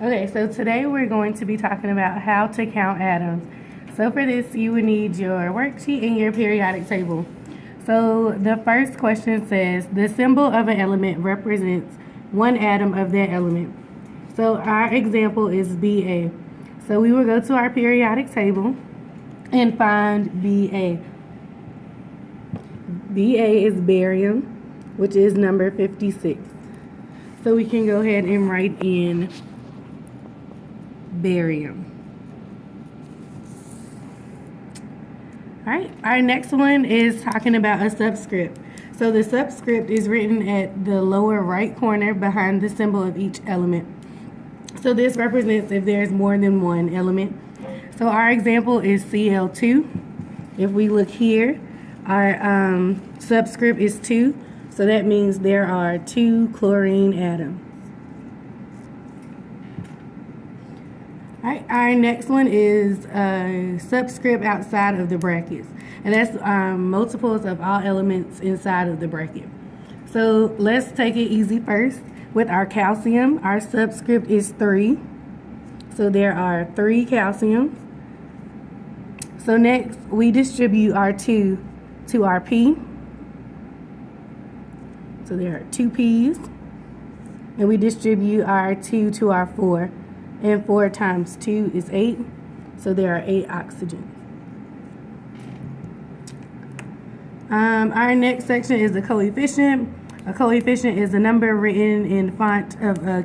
Okay, so today we're going to be talking about how to count atoms. So for this, you would need your worksheet and your periodic table. So the first question says, the symbol of an element represents one atom of that element. So our example is Ba. So we will go to our periodic table and find Ba. Ba is barium, which is number 56. So we can go ahead and write in barium. All right, our next one is talking about a subscript. So the subscript is written at the lower right corner behind the symbol of each element. So this represents if there's more than one element. So our example is Cl2. If we look here, our subscript is 2. So that means there are 2 chlorine atoms. All right, our next one is a subscript outside of the brackets, and that's multiples of all elements inside of the bracket. So let's take it easy first. With our calcium, our subscript is 3. So there are 3 calciums. So next, we distribute our 2 to our P. So there are 2 P's. And we distribute our 2 to our 4. And 4 times 2 is 8. So there are 8 oxygens. Our next section is the coefficient. A coefficient is a number written in front of a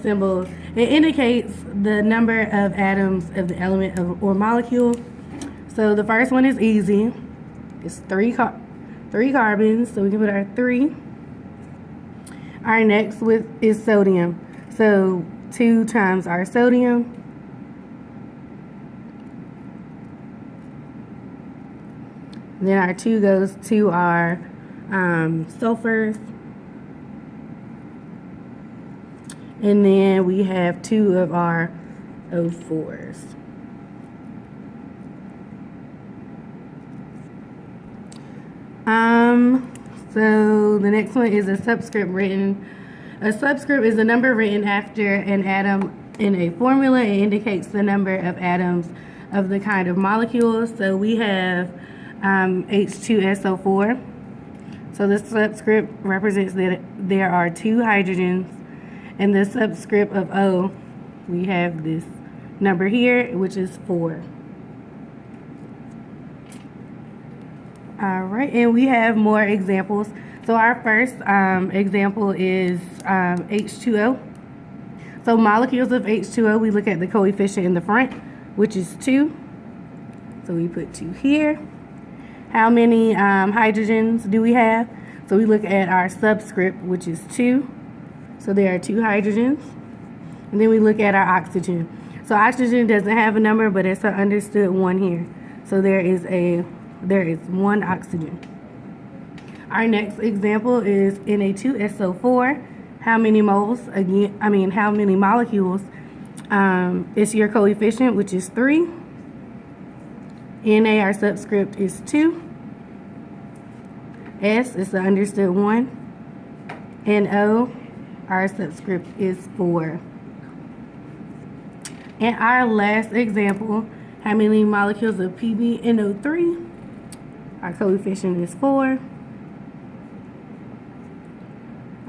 symbol. It indicates the number of atoms of the element or molecule. So the first one is easy. It's 3 carbons. So we can put our 3. Our next is sodium. So 2 times our sodium. Then our 2 goes to our sulfurs. And then we have 2 of our O4s. So the next one is a subscript written. A subscript is a number written after an atom in a formula. It indicates the number of atoms of the kind of molecules. So we have H2SO4. So the subscript represents that there are 2 hydrogens. And the subscript of O, we have this number here, which is 4. All right, and we have more examples. So our first example is H2O. So molecules of H2O, we look at the coefficient in the front, which is 2. So we put 2 here. How many hydrogens do we have? So we look at our subscript, which is 2. So there are 2 hydrogens. And then we look at our oxygen. So oxygen doesn't have a number, but it's an understood 1 here. So there is 1 oxygen. Our next example is Na2SO4. How many moles? How many molecules? It's your coefficient, which is 3. Na, our subscript, is 2. S is the understood 1. And O, our subscript, is 4. And our last example, how many molecules of PbNO3? Our coefficient is 4.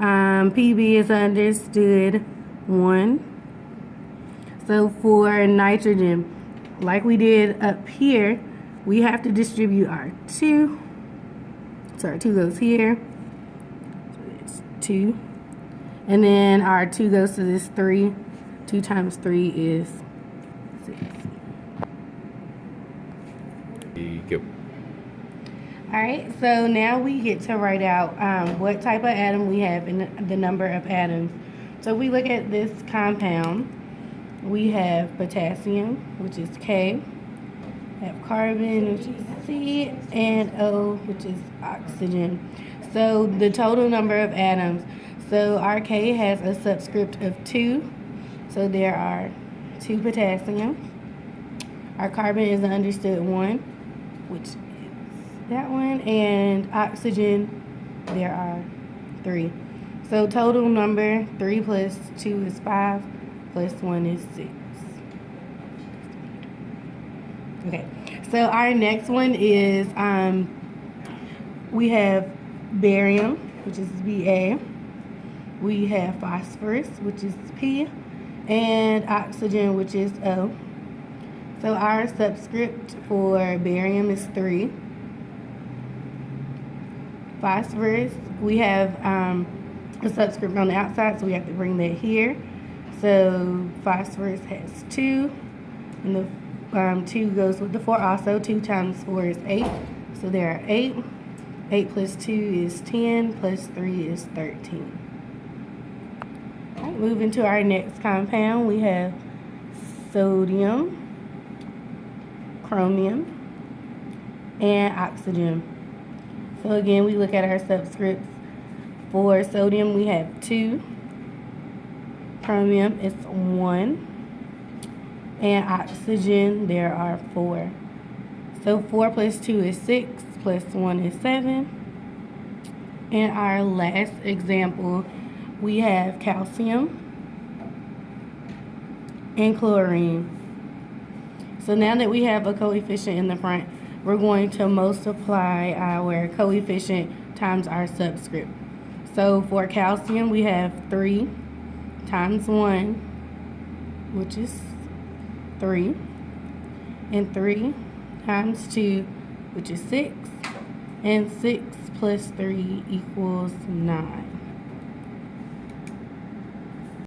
Pb is understood 1. So for nitrogen, like we did up here, we have to distribute our 2. So our 2 goes here. So it's 2. And then our 2 goes to this 3. 2 times 3 is 6. Go. All right, so now we get to write out what type of atom we have and the number of atoms. So if we look at this compound, we have potassium, which is K, we have carbon, which is C, and O, which is oxygen. So the total number of atoms. So our K has a subscript of 2, so there are 2 potassium. Our carbon is an understood 1, which is that one, and oxygen, there are 3. So total number, 3 plus 2 is 5, plus 1 is 6. Okay, so our next one is, we have barium, which is Ba. We have phosphorus, which is P, and oxygen, which is O. So our subscript for barium is 3. Phosphorus, we have a subscript on the outside, so we have to bring that here. So phosphorus has 2, and the 2 goes with the 4 also. 2 times 4 is 8, so there are 8. 8 plus 2 is 10, plus 3 is 13. All right, moving to our next compound, we have sodium, chromium, and oxygen. So again, we look at our subscripts. For sodium, we have 2. Chromium is 1. And oxygen, there are 4. So 4 plus 2 is 6, plus 1 is 7. And our last example, we have calcium and chlorine. So now that we have a coefficient in the front, we're going to multiply our coefficient times our subscript. So for calcium, we have 3 times 1, which is 3, and 3 times 2, which is 6, and 6 plus 3 equals 9.